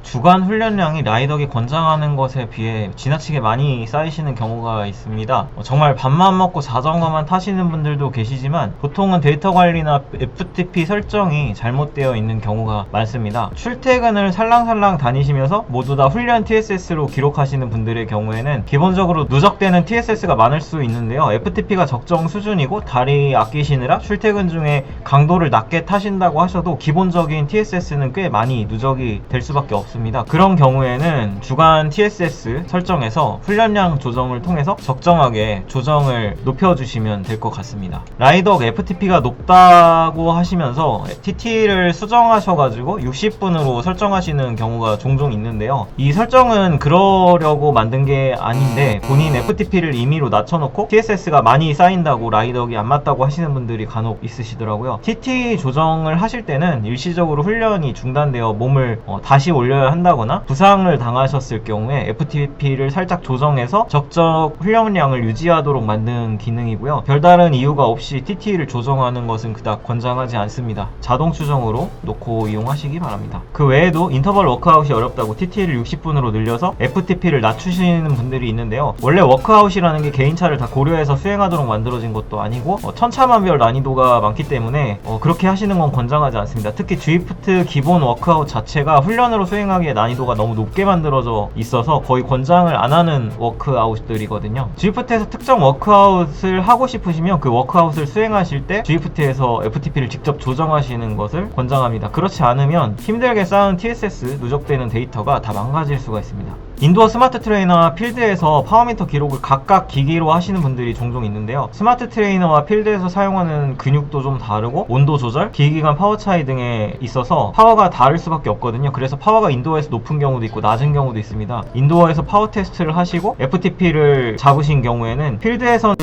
주간 훈련량이 라이덕이 권장하는 것에 비해 지나치게 많이 쌓이시는 경우가 있습니다. 정말 밥만 먹고 자전거만 타시는 분들도 계시지만 보통은 데이터 관리나 FTP 설정이 잘못되어 있는 경우가 많습니다. 출퇴근을 살랑살랑 다니시면서 모두 다 훈련 TSS로 기록하시는 분들의 경우에는 기본적으로 누적되는 TSS가 많을 수 있는데요. FTP가 적정 수준이고 다리 아끼시느라 출퇴근 중에 강도를 낮게 타신다고 하셔도 기본적인 TSS는 꽤 많이 누적이 될 수밖에 없습니다. 그런 경우에는 주간 TSS 설정에서 훈련량 조정을 통해서 적정하게 조정을 높여주시면 될 것 같습니다. 라이덕 FTP가 높다고 하시면서 TT를 수정하셔가지고 60분으로 설정하시는 경우가 종종 있는데요. 이 설정은 그러려고 만든 게 아닌데 본인 FTP를 임의로 낮춰놓고 TSS가 많이 쌓인다고 라이덕이 안 맞다고 하시는 분들이 간혹 있으시더라고요. TT 조정을 하실 때는 일시적으로 훈련이 중단되어 몸을 다시 올려야 한다거나 부상을 당하셨을 경우에 FTP를 살짝 조정해서 적정 훈련량을 유지하도록 만든 기능이고요. 별다른 이유가 없이 TT를 조정하는 것은 그닥 권장하지 않습니다. 자동 추정으로 놓고 이용하시기 바랍니다. 그 외에도 인터벌 워크아웃이 어렵다고 TT를 60분으로 늘려서 FTP를 낮추시는 분들이 있는데요. 원래 워크아웃이라는 게 개인차를 다 고려해서 수행하도록 만들어진 것도 아니고 천차만별 난이도가 많기 때문에 그렇게 하시는 건 권장하지 않습니다. 특히 주이프트 기본 워크아웃 자체가 훈련으로 수행하기에 난이도가 너무 높게 만들어져 있어서 거의 권장을 안 하는 워크아웃들이거든요. 주이프트에서 특정 워크아웃을 하고 싶으시면 그 워크아웃을 수행하실 때 주이프트에서 FTP를 직접 조정하시는 것을 권장합니다. 그렇지 않으면 힘들게 쌓은 TSS 누적되는 데이터가 다 망가질 수가 있습니다. 인도어 스마트 트레이너와 필드에서 파워미터 기록을 각각 기기로 하시는 분들이 종종 있는데요. 스마트 트레이너와 필드에서 사용하는 근육도 좀 다르고 온도 조절, 기기간 파워 차이 등에 있어서 파워가 다를 수밖에 없거든요. 그래서 파워가 인도어에서 높은 경우도 있고 낮은 경우도 있습니다. 인도어에서 파워 테스트를 하시고 FTP를 잡으신 경우에는 필드에서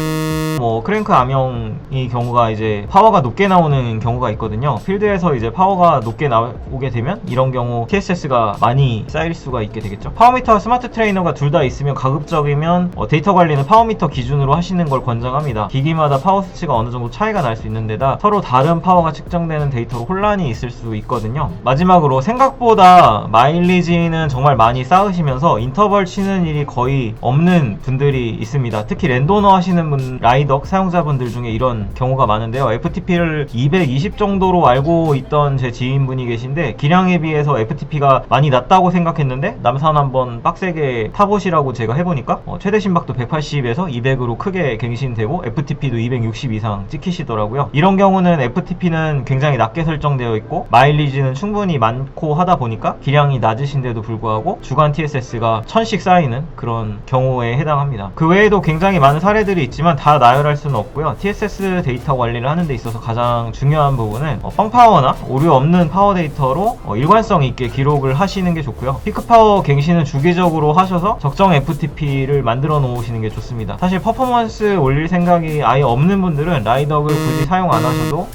크랭크 암형의 경우가 이제 파워가 높게 나오는 경우가 있거든요. 필드에서 이제 파워가 높게 나오게 되면 이런 경우 TSS가 많이 쌓일 수가 있게 되겠죠. 파워미터와 스마트 트레이너가 둘 다 있으면 가급적이면 데이터 관리는 파워미터 기준으로 하시는 걸 권장합니다. 기기마다 파워 수치가 어느 정도 차이가 날 수 있는 데다 서로 다른 파워가 측정되는 데이터로 혼란이 있을 수 있거든요. 마지막으로 생각보다 마일리지는 정말 많이 쌓으시면서 인터벌 치는 일이 거의 없는 분들이 있습니다. 특히 랜도너 하시는 분, 라이덕 사용자분들 중에 이런 경우가 많은데요. FTP를 220 정도로 알고 있던 제 지인분이 계신데 기량에 비해서 FTP가 많이 낮다고 생각했는데 남산 한번 빡세게 타보시라고 제가 해보니까 최대 심박도 180에서 200으로 크게 갱신되고 FTP도 260 이상 찍히시더라고요. 이런 경우는 FTP는 굉장히 낮게 설정되어 있고 마일리지는 충분히 많고 하다 보니까 기량이 낮으신데도 불구하고 주간 TSS가 1000씩 쌓이는 그런 경우에 해당합니다. 그 외에도 굉장히 많은 사례들이 있지만 다 나열할 수는 없고요. TSS 데이터 관리를 하는 데 있어서 가장 중요한 부분은 펑파워나 오류 없는 파워 데이터로 일관성 있게 기록을 하시는 게 좋고요. 피크파워 갱신은 주기적으로 하셔서 적정 FTP를 만들어 놓으시는 게 좋습니다. 사실 퍼포먼스 올릴 생각이 아예 없는 분들은 라이덕을 굳이 사용 안 하셔도